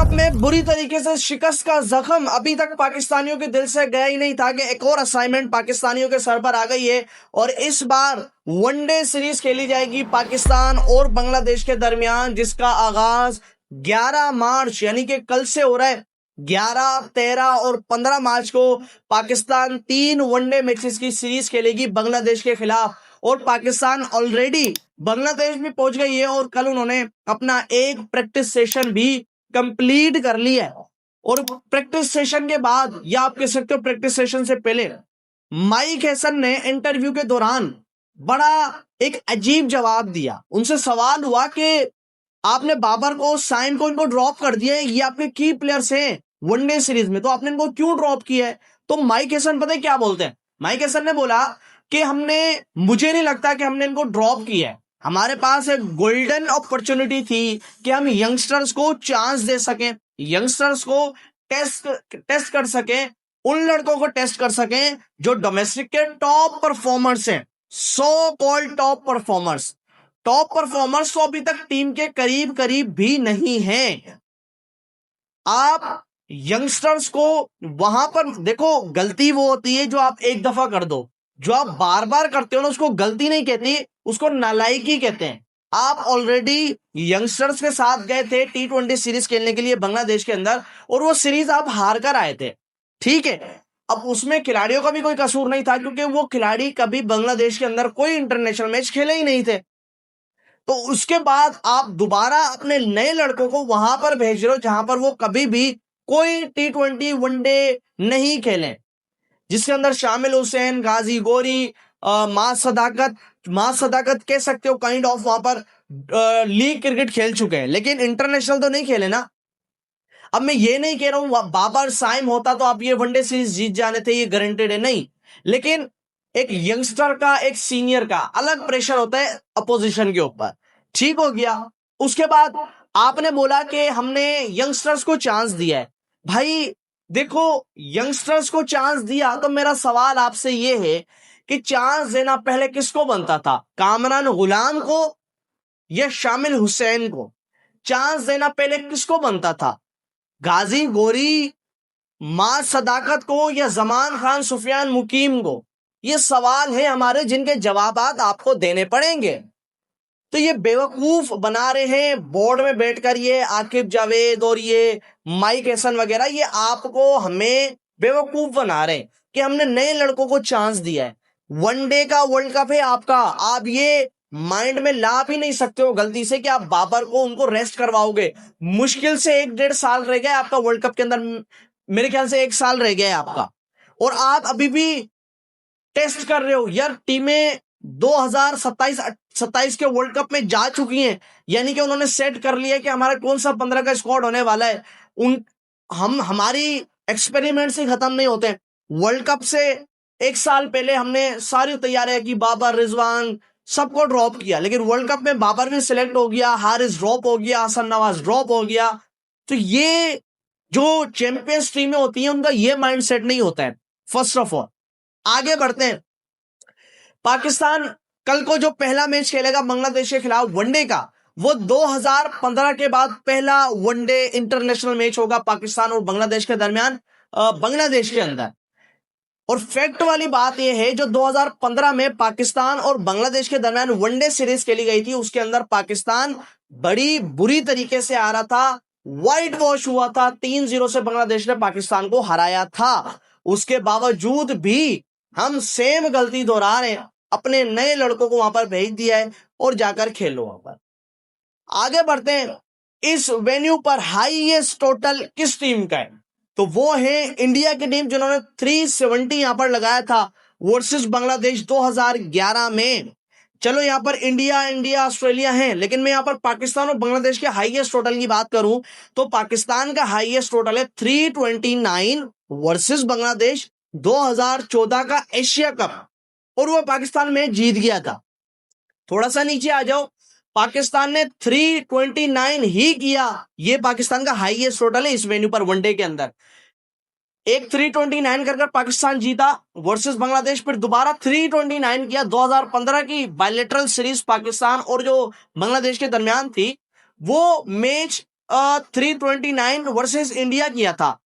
Cup में बुरी तरीके से शिकस्त का जख्म अभी तक पाकिस्तानियों के दिल से गया ही नहीं था कि एक और असाइनमेंट पाकिस्तानियों के सर पर आ गई है और इस बार वनडे सीरीज खेली जाएगी पाकिस्तान और बांग्लादेश के दरमियान, जिसका आगाज 11 मार्च यानी कि कल से हो रहा है। 11, 13 और 15 मार्च को पाकिस्तान 3 वनडे मैचेस की सीरीज खेलेगी बांग्लादेश के खिलाफ और पाकिस्तान ऑलरेडी बांग्लादेश में पहुंच गई है और कल उन्होंने अपना एक प्रैक्टिस सेशन भी कंप्लीट कर लिया है। और प्रैक्टिस सेशन के बाद या आप कह सकते हो प्रैक्टिस सेशन से पहले माइक हैसन ने इंटरव्यू के दौरान बड़ा एक अजीब जवाब दिया। उनसे सवाल हुआ कि आपने बाबर को, साइम को, इनको ड्रॉप कर दिया है, ये आपके की प्लेयर्स हैं वनडे सीरीज में, तो आपने इनको क्यों ड्रॉप किया है? तो माइक हैसन पता है क्या बोलते हैं? माइक हैसन ने बोला कि मुझे नहीं लगता कि हमने इनको ड्रॉप किया है। हमारे पास एक गोल्डन अपॉर्चुनिटी थी कि हम यंगस्टर्स को चांस दे सकें, यंगस्टर्स को टेस्ट कर सकें, उन लड़कों को टेस्ट कर सकें जो डोमेस्टिक के टॉप परफॉर्मर्स हैं, सो कॉल्ड टॉप परफॉर्मर्स तो अभी तक टीम के करीब करीब भी नहीं हैं। आप यंगस्टर्स को वहां पर देखो, गलती वो होती है जो आप एक दफा कर दो, जो आप बार बार करते हो ना उसको गलती नहीं कहती, उसको नालायकी कहते हैं। आप ऑलरेडी यंगस्टर्स के साथ गए थे T20 सीरीज खेलने के लिए बांग्लादेश के अंदर और वो सीरीज आप हार कर आए थे, ठीक है। अब उसमें खिलाड़ियों का भी कोई कसूर नहीं था क्योंकि वो खिलाड़ी कभी बांग्लादेश के अंदर कोई इंटरनेशनल मैच खेले ही नहीं थे। तो उसके बाद आप दोबारा अपने नए लड़कों को वहां पर भेज रहे हो जहां पर वो कभी भी कोई T20 वनडे नहीं खेले, जिसके अंदर शामिल हुसैन, गाजी गोरी, मां सदाकत कह सकते हो काइंड ऑफ वहां पर लीग क्रिकेट खेल चुके हैं, लेकिन इंटरनेशनल तो नहीं खेले ना। अब मैं ये नहीं कह रहा हूं बाबर साइम होता तो आप ये वनडे सीरीज जीत जाने थे, ये गारंटेड है नहीं, लेकिन एक यंगस्टर का, एक सीनियर का अलग प्रेशर होता है अपोजिशन के ऊपर। ठीक हो गया। उसके बाद आपने बोला कि हमने यंगस्टर्स को चांस दिया है। भाई देखो, यंगस्टर्स को चांस दिया तो मेरा सवाल आपसे ये है कि चांस देना पहले किसको बनता था, कामरान गुलाम को या शामिल हुसैन को? चांस देना पहले किसको बनता था, गाजी गोरी, मां सदाकत को या जमान खान, सुफियान मुकीम को? ये सवाल है हमारे जिनके जवाबात आपको देने पड़ेंगे। तो ये बेवकूफ बना रहे हैं बोर्ड में बैठकर, ये आकिब जावेद और ये माइक हैसन वगैरह, ये आपको, हमें बेवकूफ बना रहे हैं कि हमने नए लड़कों को चांस दिया है। वनडे का वर्ल्ड कप है आपका, आप ये माइंड में ला भी नहीं सकते हो गलती से कि आप बाबर को, उनको रेस्ट करवाओगे। मुश्किल से 1-1.5 साल रह गया आपका वर्ल्ड कप के अंदर, मेरे ख्याल से 1 साल रह गया है आपका, और आप अभी भी टेस्ट कर रहे हो। यार टीमें 2027 के वर्ल्ड कप में जा चुकी हैं, यानी कि उन्होंने सेट कर लिया कि हमारा कौन सा 15 का स्क्वाड होने वाला है। हमारी एक्सपेरिमेंट से खत्म नहीं होते। वर्ल्ड कप से 1 साल पहले हमने सारी तैयारियां की, बाबर, रिजवान सबको ड्रॉप किया, लेकिन वर्ल्ड कप में बाबर भी सिलेक्ट हो गया, हारिस ड्रॉप हो गया, हसन नवाज ड्रॉप हो गया। तो ये जो चैंपियंस टीमें होती हैं उनका ये माइंडसेट नहीं होता है। फर्स्ट ऑफ ऑल आगे बढ़ते हैं। पाकिस्तान कल को जो पहला मैच खेलेगा बांग्लादेश के खिलाफ वनडे का, वो 2015 के बाद पहला वनडे इंटरनेशनल मैच होगा पाकिस्तान और बांग्लादेश के दरमियान, बांग्लादेश के अंदर। और फैक्ट वाली बात यह है, जो 2015 में पाकिस्तान और बांग्लादेश के दरमियान वनडे सीरीज खेली गई थी, उसके अंदर पाकिस्तान बड़ी बुरी तरीके से आ रहा था, व्हाइट वॉश हुआ था, 3-0 से बांग्लादेश ने पाकिस्तान को हराया था। उसके बावजूद भी हम सेम गलती दोहरा रहे हैं, अपने नए लड़कों को वहां पर भेज दिया है और जाकर खेलो वहां पर। आगे बढ़ते हैं। इस वेन्यू पर हाईएस्ट टोटल किस टीम का है? तो वो है इंडिया की टीम, जिन्होंने 370 यहां पर लगाया था वर्सेस बांग्लादेश 2011 में। चलो यहां पर इंडिया ऑस्ट्रेलिया है, लेकिन मैं यहां पर पाकिस्तान और बांग्लादेश के हाईएस्ट टोटल की बात करूं तो पाकिस्तान का हाईएस्ट टोटल है 329 वर्सेस बांग्लादेश 2014 का एशिया कप, और वो पाकिस्तान में जीत गया था। थोड़ा सा नीचे आ जाओ, पाकिस्तान ने 329 ही किया, ये पाकिस्तान का हाईएस्ट टोटल है इस वेन्यू पर वनडे के अंदर। एक 329 कर पाकिस्तान जीता वर्सेस बांग्लादेश, फिर दोबारा 329 किया। 2015 की बायलैटरल सीरीज पाकिस्तान और जो बांग्लादेश के दरमियान थी, वो मैच 329 वर्सेस इंडिया किया था,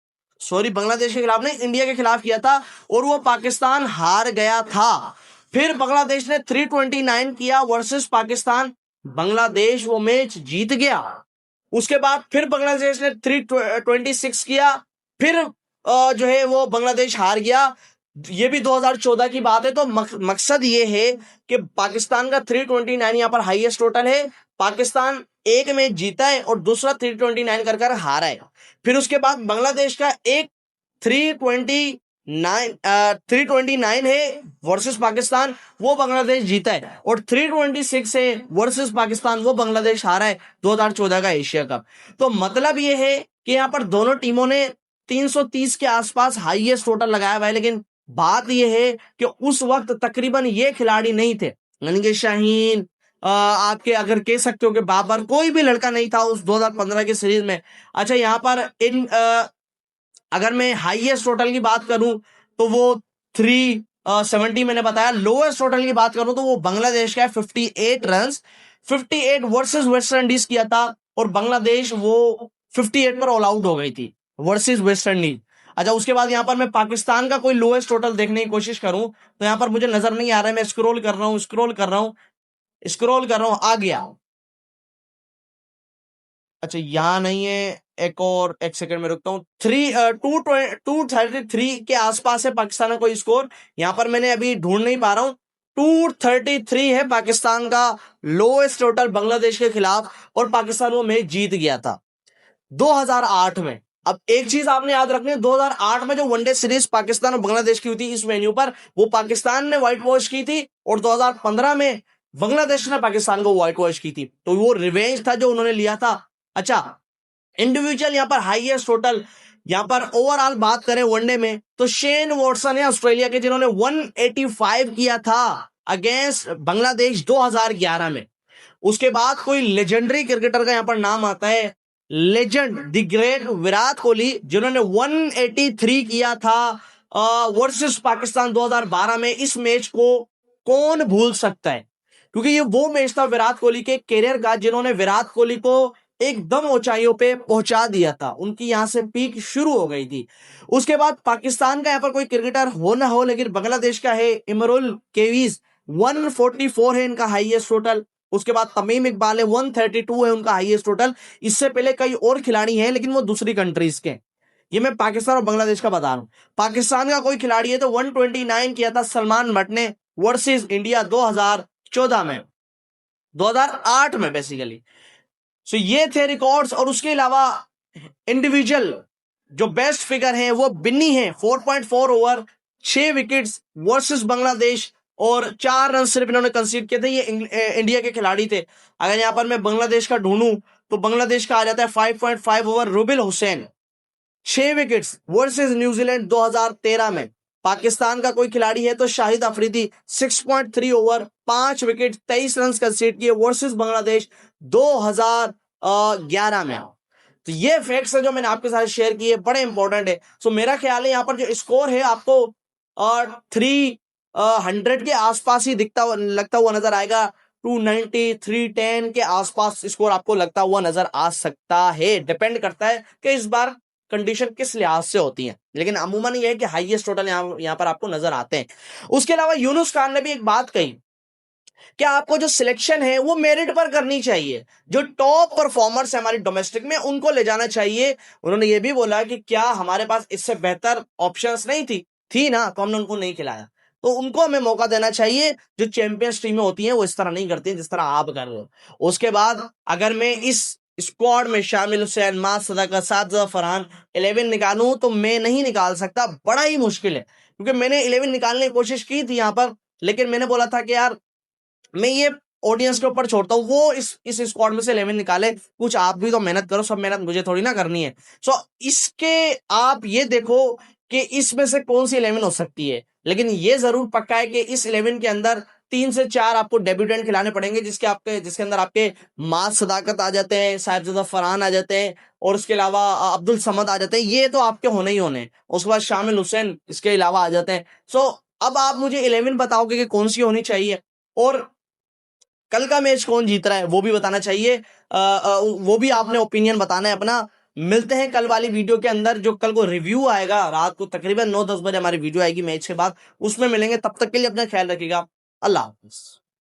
सॉरी बांग्लादेश के खिलाफ नहीं, इंडिया के खिलाफ किया था और वो पाकिस्तान हार गया था। फिर बांग्लादेश ने 329 किया वर्सेस पाकिस्तान, बांग्लादेश वो मैच जीत गया। उसके बाद फिर बांग्लादेश ने 326 किया, फिर जो है वो बांग्लादेश हार गया। ये भी 2014 की बात है। तो मकसद ये है कि पाकिस्तान का 329 यहाँ पर हाईएस्ट टोटल है। पाकिस्तान एक मैच जीता है और दूसरा 329 कर हारा है। फिर उसके बाद बांग्लादेश का एक 329 है वर्सेस पाकिस्तान, वो बांग्लादेश जीता है, और 326 है वर्सेस पाकिस्तान, वो बांग्लादेश हारा है 2014 का एशिया कप। तो मतलब ये है कि यहाँ पर दोनों टीमों ने 330 के आसपास हाईएस्ट टोटल लगाया हुआ है। लेकिन बात यह है कि उस वक्त तकरीबन ये खिलाड़ी नहीं थे, यानी कि शाहीन, आपके अगर कह सकते हो कि बाबर, कोई भी लड़का नहीं था उस 2015 की सीरीज में। अच्छा, यहाँ पर अगर मैं हाईएस्ट टोटल की बात करूं तो वो 370 मैंने बताया। लोएस्ट टोटल की बात करूं तो वो बांग्लादेश का है 58 रन, 58 वर्सेस वेस्ट इंडीज किया था, और बांग्लादेश वो 58 पर ऑल आउट हो गई थी वर्सेस वेस्ट इंडीज। अच्छा, उसके बाद यहां पर मैं पाकिस्तान का कोई लोएस्ट टोटल देखने की कोशिश करूं तो यहां पर मुझे नजर नहीं आ रहा है। मैं स्क्रॉल कर रहा हूं, आ गया। अच्छा, यहां नहीं है, एक सेकंड में रुकता हूं। 233 के आसपास है पाकिस्तान का कोई स्कोर, यहां पर मैंने अभी ढूंढ नहीं पा रहा हूं। 233 है पाकिस्तान का लोएस्ट टोटल बांग्लादेश के खिलाफ, और पाकिस्तान वो मैच जीत गया था 2008 में। अब एक चीज आपने याद रखनी है, 2008 में जो वनडे सीरीज पाकिस्तान और बांग्लादेश की हुई थी इस वेन्यू पर, वो पाकिस्तान ने व्हाइट वॉश की थी, और 2015 में बांग्लादेश ने पाकिस्तान को व्हाइट वॉश की थी। तो वो रिवेंज था जो उन्होंने लिया था। अच्छा, इंडिविजुअल यहां पर हाईएस्ट टोटल, यहां पर ओवरऑल बात करें वनडे में तो शेन वॉटसन है ऑस्ट्रेलिया के, जिन्होंने 185 किया था अगेंस्ट बांग्लादेश 2011 में। उसके बाद कोई लेजेंडरी क्रिकेटर का यहां पर नाम आता है, legend the great Virat Kohli, जिन्होंने 183 किया था वर्सेस पाकिस्तान 2012 में। इस मैच को कौन भूल सकता है, क्योंकि ये वो मैच था विराट कोहली के करियर का, जिन्होंने विराट कोहली को एकदम ऊंचाइयों पे पहुंचा दिया था। उनकी यहां से पीक शुरू हो गई थी। उसके बाद पाकिस्तान का यहां पर कोई क्रिकेटर हो ना हो, लेकिन बांग्लादेश का है इमरुल केवीज, 144 है इनका हाईएस्ट टोटल। उसके बाद तमीम इकबाल है, 132 है उनका हाईएस्ट टोटल। इससे पहले कई और खिलाड़ी हैं, लेकिन वो दूसरी कंट्रीज के। ये मैं पाकिस्तान और बांग्लादेश का बता रहा हूं। पाकिस्तान का कोई खिलाड़ी है तो 129 किया था सलमान बट ने वर्सेस इंडिया 2014 में, 2008 में बेसिकली। सो ये थे रिकॉर्ड्स। और उसके अलावा इंडिविजुअल जो बेस्ट फिगर है वो बिन्नी है, 4.4 ओवर, 6 विकेट्स वर्सेस बांग्लादेश, और 4 रन सिर्फ इन्होंने कंसीड किए थे। ये इंडिया के खिलाड़ी थे। अगर यहां पर मैं बांग्लादेश का ढूंढूं तो बांग्लादेश का आ जाता है 5.5 over, Rubel Hossain, 6 wickets versus न्यूजीलैंड 2013 में। पाकिस्तान का कोई खिलाड़ी है तो Shahid Afridi, 6.3 over, 5 wicket, 23 run concede किए वर्सेस बांग्लादेश 2011 में। तो ये फैक्ट्स है जो मैंने आपके साथ शेयर किए, बड़े इंपॉर्टेंट है। सो मेरा ख्याल है यहाँ पर जो स्कोर है आपको 300 के आसपास ही लगता हुआ नजर आएगा। 290, 310 के आसपास स्कोर आपको लगता हुआ नजर आ सकता है। डिपेंड करता है कि इस बार कंडीशन किस लिहाज से होती है, लेकिन अमूमन ये है कि हाईएस्ट टोटल यहाँ पर आपको नजर आते हैं। उसके अलावा यूनुस खान ने भी एक बात कही कि आपको जो सिलेक्शन है वो मेरिट पर करनी चाहिए, जो टॉप परफॉर्मर्स है हमारी डोमेस्टिक में उनको ले जाना चाहिए। उन्होंने ये भी बोला कि क्या हमारे पास इससे बेहतर ऑप्शंस नहीं थी ना, तो हमने उनको नहीं खिलाया, तो उनको हमें मौका देना चाहिए। जो चैंपियंस टीमें होती हैं वो इस तरह नहीं करती हैं जिस तरह आप कर रहे हो। उसके बाद अगर मैं इस स्क्वाड में शामिल हुसैन, मास सदाकत, साजिद फरहान 11 निकालूं तो मैं नहीं निकाल सकता, बड़ा ही मुश्किल है। क्योंकि मैंने 11 निकालने की कोशिश की थी यहां पर, लेकिन मैंने बोला था कि यार मैं ये ऑडियंस के ऊपर छोड़ता हूं, वो इस स्क्वाड में से 11 निकाले, कुछ आप भी तो मेहनत करो, सब मेहनत मुझे थोड़ी ना करनी है। सो इसके आप ये देखो कि इसमें से कौन सी 11 हो सकती है। लेकिन ये जरूर पक्का है कि इस 11 के अंदर 3 से 4 आपको डेब्यूटेंट खिलाने पड़ेंगे, जिसके अंदर आपके मास सदाकत आ जाते हैं, साहिबजादा फरहान आ जाते हैं, और उसके अलावा अब्दुल समद आ जाते हैं। ये तो आपके होने ही होने। उसके बाद शामिल हुसैन इसके अलावा आ जाते हैं। सो अब आप मुझे 11 बताओगे कि कौन सी होनी चाहिए। और कल का मैच कौन जीत रहा है वो भी बताना चाहिए। वो भी आपने ओपिनियन बताना है अपना। मिलते हैं कल वाली वीडियो के अंदर, जो कल को रिव्यू आएगा रात को तकरीबन 9-10 बजे हमारी वीडियो आएगी मैच के बाद, उसमें मिलेंगे। तब तक के लिए अपना ख्याल रखिएगा। अल्लाह हाफिज।